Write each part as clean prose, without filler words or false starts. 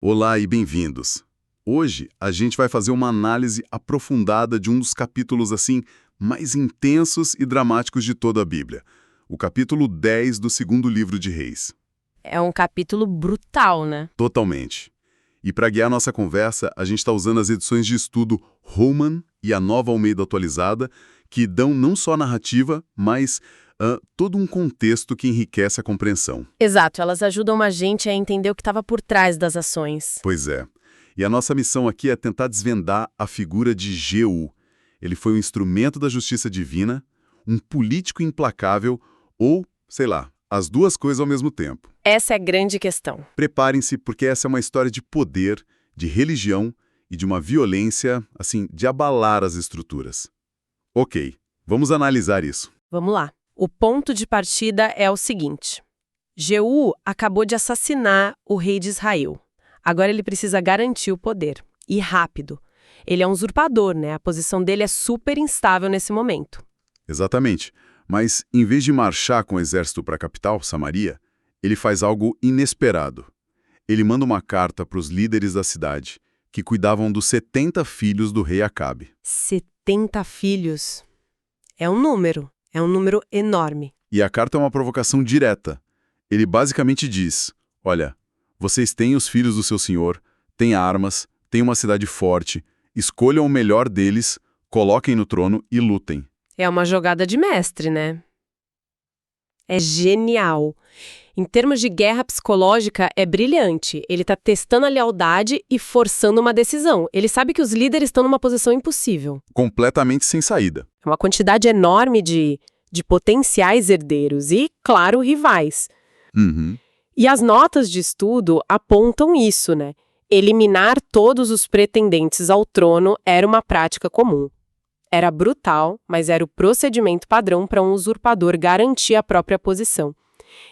Olá e bem-vindos. Hoje a gente vai fazer uma análise aprofundada de um dos capítulos assim mais intensos e dramáticos de toda a Bíblia, o capítulo 10 do segundo livro de Reis. É um capítulo brutal, né? Totalmente. E para guiar nossa conversa, a gente está usando as edições de estudo Holman e a Nova Almeida Atualizada, que dão não só narrativa, mas todo um contexto que enriquece a compreensão. Exato, elas ajudam a gente a entender o que estava por trás das ações. Pois é. E a nossa missão aqui é tentar desvendar a figura de Jeú. Ele foi um instrumento da justiça divina, um político implacável ou, sei lá, as duas coisas ao mesmo tempo. Essa é a grande questão. Preparem-se, porque essa é uma história de poder, de religião e de uma violência, assim, de abalar as estruturas. Ok, vamos analisar isso. Vamos lá. O ponto de partida é o seguinte. Jeú acabou de assassinar o rei de Israel. Agora ele precisa garantir o poder. E rápido. Ele é um usurpador, né? A posição dele é super instável nesse momento. Exatamente. Mas, em vez de marchar com o exército para a capital, Samaria, ele faz algo inesperado. Ele manda uma carta para os líderes da cidade, que cuidavam dos 70 filhos do rei Acabe. 70 filhos. É um número enorme. E a carta é uma provocação direta. Ele basicamente diz, olha, vocês têm os filhos do seu senhor, têm armas, têm uma cidade forte, escolham o melhor deles, coloquem no trono e lutem. É uma jogada de mestre, né? É genial. Em termos de guerra psicológica, é brilhante. Ele está testando a lealdade e forçando uma decisão. Ele sabe que os líderes estão numa posição impossível. Completamente sem saída. É uma quantidade enorme de potenciais herdeiros e, claro, rivais. Uhum. E as notas de estudo apontam isso, né? Eliminar todos os pretendentes ao trono era uma prática comum. Era brutal, mas era o procedimento padrão para um usurpador garantir a própria posição.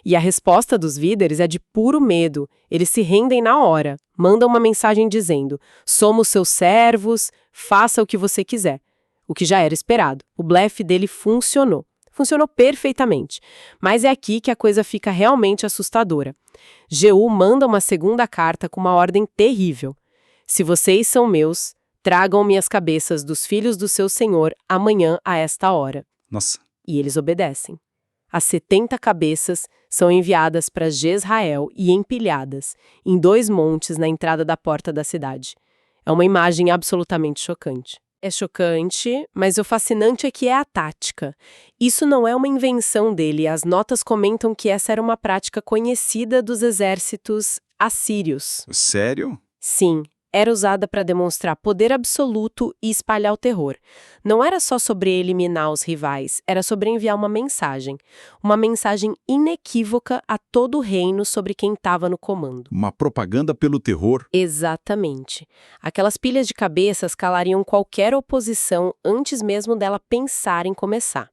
E a resposta dos líderes é de puro medo. Eles se rendem na hora, mandam uma mensagem dizendo: somos seus servos, faça o que você quiser. O que já era esperado. O blefe dele funcionou. Funcionou perfeitamente. Mas é aqui que a coisa fica realmente assustadora. Jeú manda uma segunda carta com uma ordem terrível. Se vocês são meus, tragam-me as cabeças dos filhos do seu senhor amanhã a esta hora. Nossa. E eles obedecem. As 70 cabeças são enviadas para Jezrael e empilhadas em 2 montes na entrada da porta da cidade. É uma imagem absolutamente chocante. É chocante, mas o fascinante é que é a tática. Isso não é uma invenção dele. As notas comentam que essa era uma prática conhecida dos exércitos assírios. Sério? Sim, era usada para demonstrar poder absoluto e espalhar o terror. Não era só sobre eliminar os rivais, era sobre enviar uma mensagem inequívoca a todo o reino sobre quem estava no comando. Uma propaganda pelo terror? Exatamente. Aquelas pilhas de cabeças calariam qualquer oposição antes mesmo dela pensar em começar.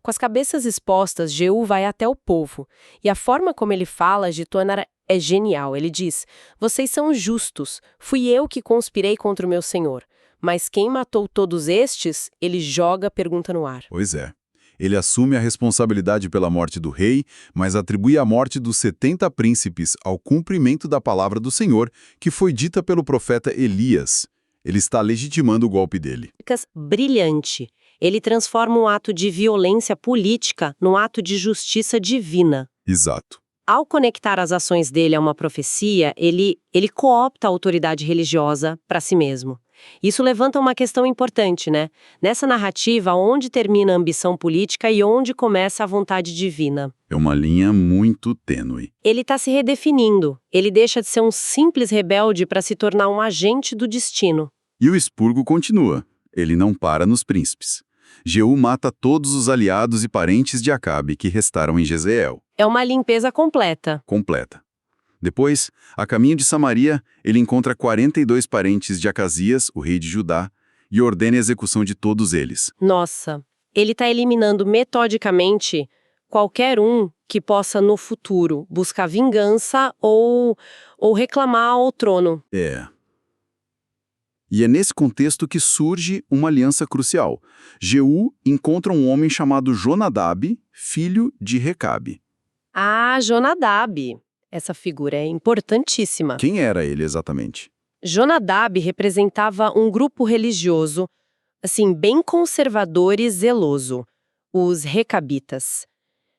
Com as cabeças expostas, Jeú vai até o povo, e a forma como ele fala agitona é genial. Ele diz: vocês são justos, fui eu que conspirei contra o meu senhor. Mas quem matou todos estes? Ele joga a pergunta no ar. Pois é. Ele assume a responsabilidade pela morte do rei, mas atribui a morte dos 70 príncipes ao cumprimento da palavra do Senhor, que foi dita pelo profeta Elias. Ele está legitimando o golpe dele. Brilhante. Ele transforma um ato de violência política num ato de justiça divina. Exato. Ao conectar as ações dele a uma profecia, ele coopta a autoridade religiosa para si mesmo. Isso levanta uma questão importante, né? Nessa narrativa, onde termina a ambição política e onde começa a vontade divina? É uma linha muito tênue. Ele está se redefinindo. Ele deixa de ser um simples rebelde para se tornar um agente do destino. E o expurgo continua. Ele não para nos príncipes. Jeú mata todos os aliados e parentes de Acabe que restaram em Jezreel. É uma limpeza completa. Completa. Depois, a caminho de Samaria, ele encontra 42 parentes de Acasias, o rei de Judá, e ordena a execução de todos eles. Nossa, ele está eliminando metodicamente qualquer um que possa, no futuro, buscar vingança ou reclamar ao trono. E é nesse contexto que surge uma aliança crucial. Jeú encontra um homem chamado Jonadab, filho de Recabe. Ah, Jonadab. essa figura é importantíssima. Quem era ele exatamente? Jonadab representava um grupo religioso, assim, bem conservador e zeloso, os recabitas.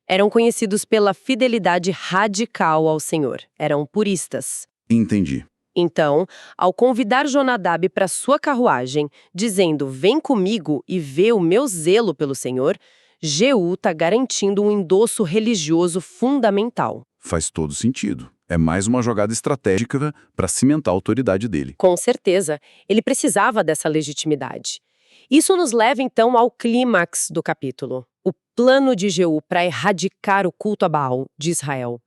Eram conhecidos pela fidelidade radical ao Senhor, eram puristas. Entendi. Então, ao convidar Jonadab para sua carruagem, dizendo, vem comigo e vê o meu zelo pelo Senhor, Jeú está garantindo um endosso religioso fundamental. Faz todo sentido. É mais uma jogada estratégica para cimentar a autoridade dele. Com certeza, ele precisava dessa legitimidade. Isso nos leva, então, ao clímax do capítulo. O plano de Jeú para erradicar o culto a Baal de Israel.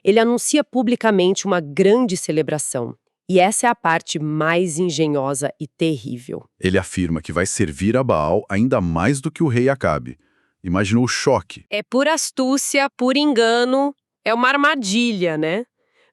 Ele anuncia publicamente uma grande celebração. E essa é a parte mais engenhosa e terrível. Ele afirma que vai servir a Baal ainda mais do que o rei Acabe. Imaginou o choque. É por astúcia, por engano, é uma armadilha, né?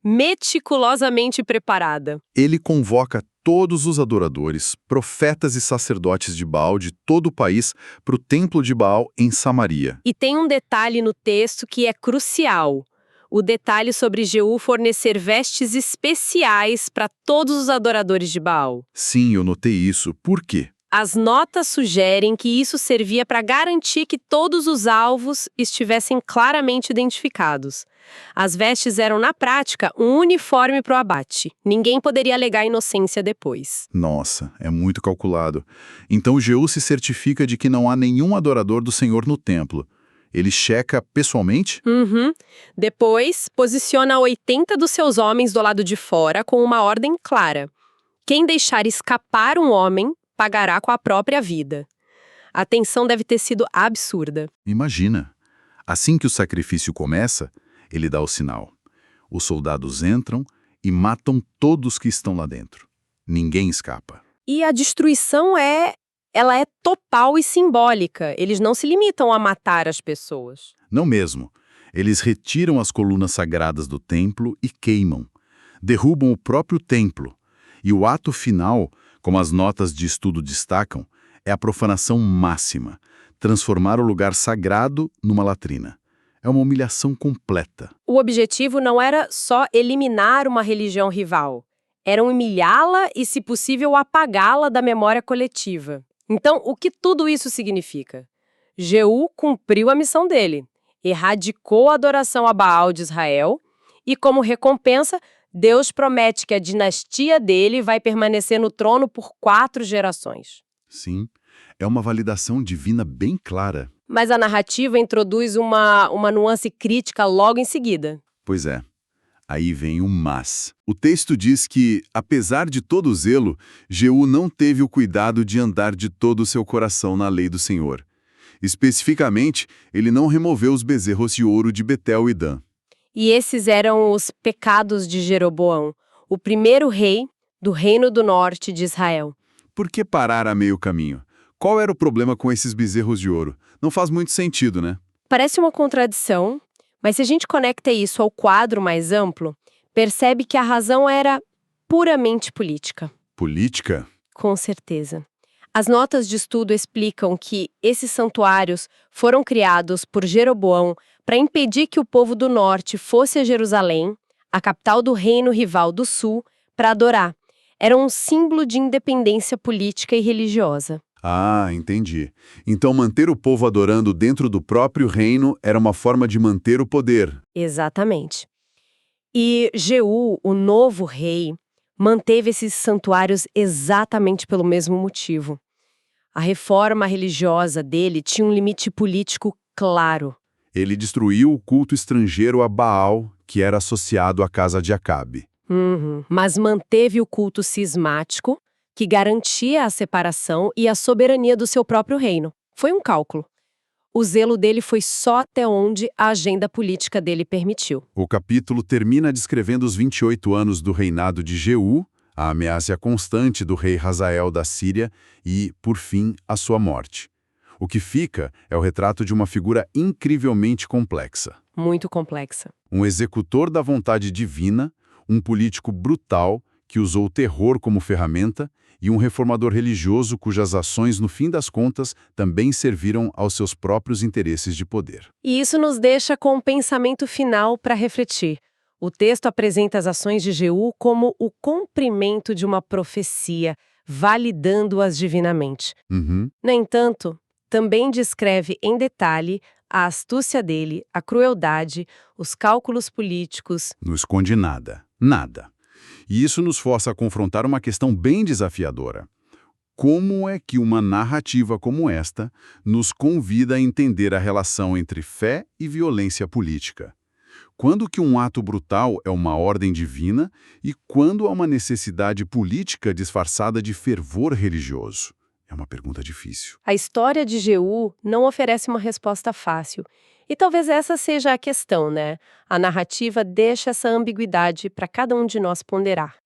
Meticulosamente preparada. Ele convoca todos os adoradores, profetas e sacerdotes de Baal de todo o país para o templo de Baal em Samaria. E tem um detalhe no texto que é crucial. O detalhe sobre Jeú fornecer vestes especiais para todos os adoradores de Baal. Sim, eu notei isso. Por quê? As notas sugerem que isso servia para garantir que todos os alvos estivessem claramente identificados. As vestes eram, na prática, um uniforme para o abate. Ninguém poderia alegar inocência depois. Nossa, é muito calculado. Então Jeú se certifica de que não há nenhum adorador do Senhor no templo. Ele checa pessoalmente? Depois, posiciona 80 dos seus homens do lado de fora com uma ordem clara. Quem deixar escapar um homem, pagará com a própria vida. A tensão deve ter sido absurda. Imagina. Assim que o sacrifício começa, ele dá o sinal. Os soldados entram e matam todos que estão lá dentro. Ninguém escapa. E a destruição ela é total e simbólica. Eles não se limitam a matar as pessoas. Não mesmo. Eles retiram as colunas sagradas do templo e queimam. Derrubam o próprio templo. E o ato final, como as notas de estudo destacam, é a profanação máxima. Transformar o lugar sagrado numa latrina. É uma humilhação completa. O objetivo não era só eliminar uma religião rival. Era humilhá-la e, se possível, apagá-la da memória coletiva. Então, o que tudo isso significa? Jeú cumpriu a missão dele, erradicou a adoração a Baal de Israel e, como recompensa, Deus promete que a dinastia dele vai permanecer no trono por 4 gerações. Sim, é uma validação divina bem clara. Mas a narrativa introduz uma nuance crítica logo em seguida. Pois é. Aí vem o mas. O texto diz que, apesar de todo o zelo, Jeú não teve o cuidado de andar de todo o seu coração na lei do Senhor. Especificamente, ele não removeu os bezerros de ouro de Betel e Dan. E esses eram os pecados de Jeroboão, o primeiro rei do Reino do Norte de Israel. Por que parar a meio caminho? Qual era o problema com esses bezerros de ouro? Não faz muito sentido, né? Parece uma contradição, mas se a gente conecta isso ao quadro mais amplo, percebe que a razão era puramente política. Política? Com certeza. As notas de estudo explicam que esses santuários foram criados por Jeroboão para impedir que o povo do norte fosse a Jerusalém, a capital do reino rival do sul, para adorar. Era um símbolo de independência política e religiosa. Ah, entendi. Então manter o povo adorando dentro do próprio reino era uma forma de manter o poder. Exatamente. E Jeú, o novo rei, manteve esses santuários exatamente pelo mesmo motivo. A reforma religiosa dele tinha um limite político claro. Ele destruiu o culto estrangeiro a Baal, que era associado à casa de Acabe. Mas manteve o culto cismático, que garantia a separação e a soberania do seu próprio reino. Foi um cálculo. O zelo dele foi só até onde a agenda política dele permitiu. O capítulo termina descrevendo os 28 anos do reinado de Jeú, a ameaça constante do rei Hazael da Síria e, por fim, a sua morte. O que fica é o retrato de uma figura incrivelmente complexa. Muito complexa. Um executor da vontade divina, um político brutal que usou o terror como ferramenta e um reformador religioso cujas ações, no fim das contas, também serviram aos seus próprios interesses de poder. E isso nos deixa com um pensamento final para refletir. O texto apresenta as ações de Jeú como o cumprimento de uma profecia, validando-as divinamente. Uhum. No entanto, também descreve em detalhe a astúcia dele, a crueldade, os cálculos políticos. Não esconde nada. Nada. E isso nos força a confrontar uma questão bem desafiadora. Como é que uma narrativa como esta nos convida a entender a relação entre fé e violência política? Quando que um ato brutal é uma ordem divina e quando há uma necessidade política disfarçada de fervor religioso? É uma pergunta difícil. A história de Jeú não oferece uma resposta fácil. E talvez essa seja a questão, né? A narrativa deixa essa ambiguidade para cada um de nós ponderar.